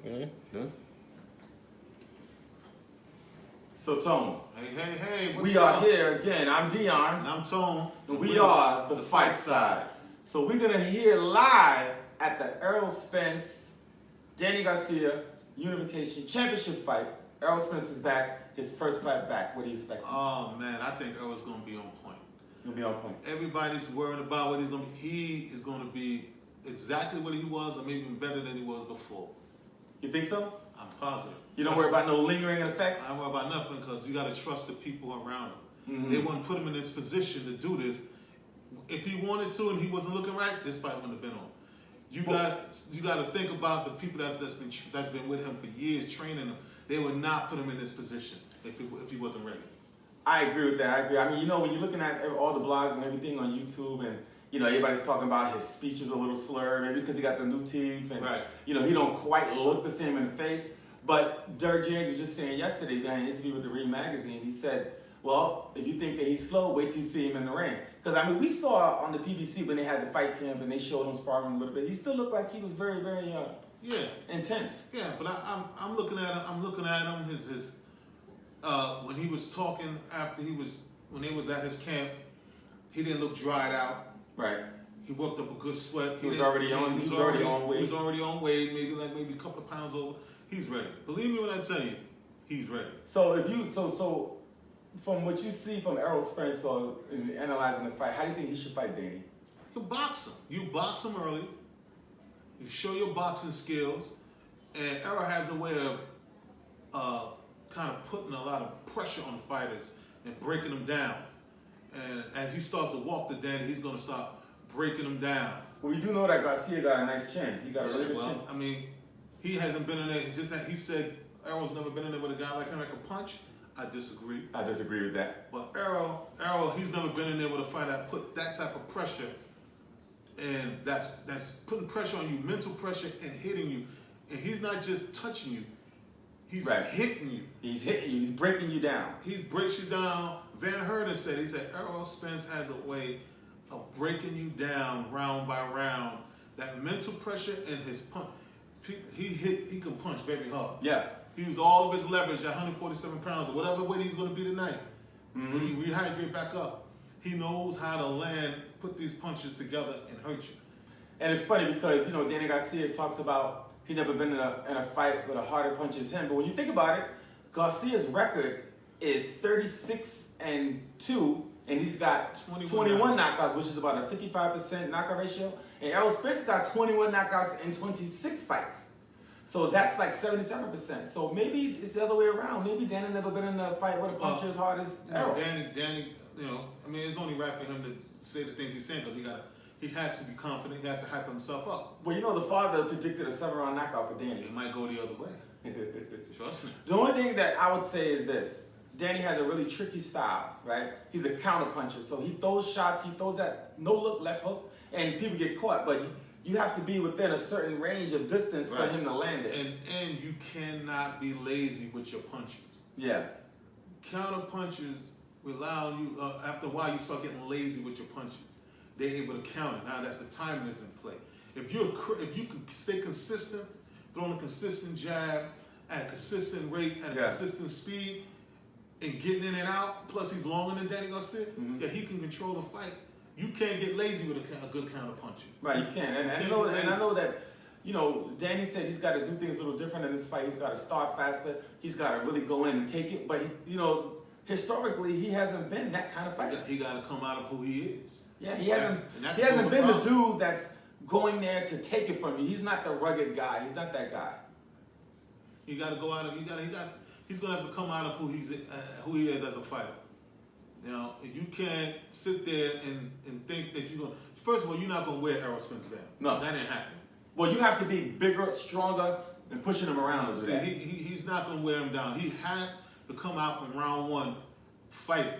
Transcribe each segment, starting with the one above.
Okay. Done. So, Tone. Hey, what's we up? are here again. I'm Dion. And I'm Tone. And we are the Fight Side. So we're going to hear live at the Errol Spence, Danny Garcia Unification Championship fight. Errol Spence is back. His first fight back. What do you expect? Oh, man, I think Errol's going to be on point. He'll be on point. Everybody's worried about what he's going to be. He is going to be exactly what he was, or maybe even better than he was before. You think so? I'm positive. You don't worry about no lingering effects? I don't worry about nothing because you got to trust the people around him. Mm-hmm. They wouldn't put him in this position to do this. If he wanted to and he wasn't looking right, this fight wouldn't have been on. You got to think about the people that's been with him for years, training him. They would not put him in this position if he wasn't ready. I agree with that. I agree. I mean, when you're looking at all the blogs and everything on YouTube, and everybody's talking about his speech is a little slurred, maybe because he got the new teeth, and right. He don't quite look the same in the face. But Derek James was just saying yesterday in an interview with the Reed magazine, he said, well, if you think that he's slow, wait till you see him in the ring. Because, we saw on the PBC when they had the fight camp and they showed him sparring a little bit, he still looked like he was very, very intense. Yeah, but I'm looking at him. I'm looking at him. His when he was talking when they was at his camp, he didn't look dried out. Right. He worked up a good sweat. He was already on weight. He was already on weight, maybe a couple of pounds over. He's ready. Believe me when I tell you, he's ready. So so from what you see from Errol Spence or in analyzing the fight, how do you think he should fight Danny? You box him. You box him early. You show your boxing skills, and Errol has a way of kind of putting a lot of pressure on fighters and breaking them down. And as he starts to walk to Danny, he's going to start breaking them down. Well, we do know that Garcia got a nice chin. He got a really good chin. I mean, he hasn't been in there. He said Errol's never been in there with a guy like him that can punch. I disagree. I disagree with that. But Errol, he's never been in there with a fighter that put that type of pressure, and that's putting pressure on you, mental pressure, and hitting you. And he's not just touching you; he's hitting you. He's hitting you. He's breaking you down. He breaks you down. Van Herden said, Errol Spence has a way of breaking you down round by round. That mental pressure and his punch. He can punch very hard. Yeah. He used all of his leverage at 147 pounds or whatever weight he's going to be tonight. Mm-hmm. When he rehydrate back up, he knows how to put these punches together and hurt you. And it's funny because, Danny Garcia talks about he never been in a fight with a harder punch as him. But when you think about it, Garcia's record is 36-2, and he's got 21 knockouts, which is about a 55% knockout ratio. And Errol Spence got 21 knockouts in 26 fights. So that's like 77%. So maybe it's the other way around. Maybe Danny never been in a fight with a puncher as hard as Errol. Danny, it's only right for him to say the things he's saying because he has to be confident. He has to hype himself up. Well, the father predicted a 7-round knockout for Danny. It might go the other way. Trust me. The only thing that I would say is this. Danny has a really tricky style, right? He's a counter puncher. So he throws shots, he throws that no-look left hook, and people get caught. But you have to be within a certain range of distance for him to land it. And you cannot be lazy with your punches. Yeah. Counter punches allow you, after a while you start getting lazy with your punches. They're able to counter. Now that's the timing is in play. If you can stay consistent, throwing a consistent jab at a consistent rate, at a consistent speed, and getting in and out, plus he's longer than Danny Garcia, he can control the fight. You can't get lazy with a good counter puncher. Right, you can't. And I know that, Danny said he's got to do things a little different in this fight. He's got to start faster. He's got to really go in and take it. But, historically, he hasn't been that kind of fighter. He got to come out of who he is. Yeah, he hasn't been the dude that's going there to take it from you. He's not the rugged guy. He's not that guy. You got to go out of. He's going to have to come out of who he is as a fighter. You can't sit there and think that you're going to... First of all, you're not going to wear Errol Spence down. No. That ain't happening. Well, you have to be bigger, stronger, and pushing him around. See, he's not going to wear him down. He has to come out from round one fighting.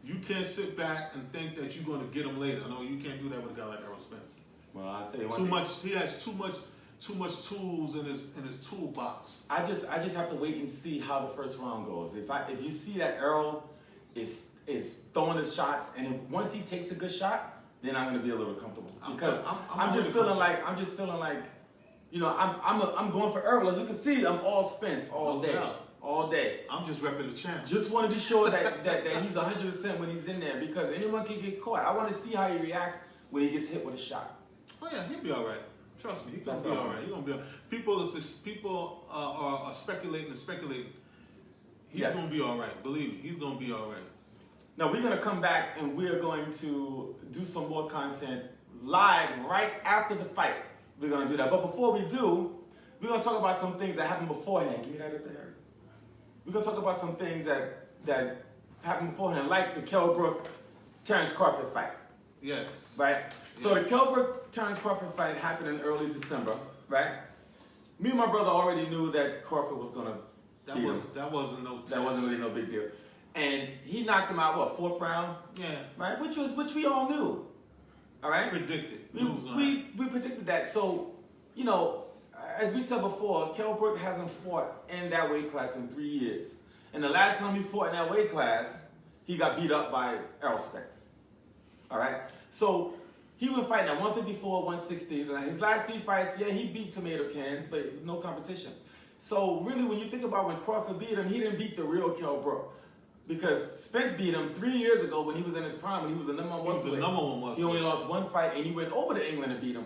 You can't sit back and think that you're going to get him later. No, you can't do that with a guy like Errol Spence. Well, I'll tell you He has too much tools in his toolbox. I just have to wait and see how the first round goes. If you see that Errol is throwing his shots, and once he takes a good shot, then I'm going to be a little comfortable because I'm just feeling like You know, I'm going for herbal. As you can see, I'm all Spence all No day, doubt. all day. I'm just repping the champ. Just wanted to show that he's 100% when he's in there because anyone can get caught. I want to see how he reacts when he gets hit with a shot. Oh yeah, he'll be all right. Trust me, he's gonna That's be all all I'm right. He's gonna be all right. People are speculating and speculating. He's Yes. gonna be all right. Believe me, he's gonna be all right. Now we're gonna come back and we're going to do some more content live right after the fight. We're gonna do that. But before we do, we're gonna talk about some things that happened beforehand. Give me that up there. We're gonna talk about some things that happened beforehand, like the Kell Brook Terrence Crawford fight. Yes. Right? So the Kell Brook Terrence Crawford fight happened in early December, right? Me and my brother already knew that Crawford was gonna beat him. That wasn't no test. That wasn't really no big deal. And he knocked him out, what, 4th round? Yeah. Right? Which we all knew. All right? Predicted. We predicted that. So, you know, as we said before, Kell Brook hasn't fought in that weight class in 3 years. And the last time he fought in that weight class, he got beat up by Errol Spence. All right? So he was fighting at 154, 160. His last 3 fights, yeah, he beat tomato cans, but no competition. So really, when you think about when Crawford beat him, he didn't beat the real Kell Brook. Because Spence beat him 3 years ago when he was in his prime, when he was the number one. He was the number one. He only lost 1 fight, and he went over to England and beat him.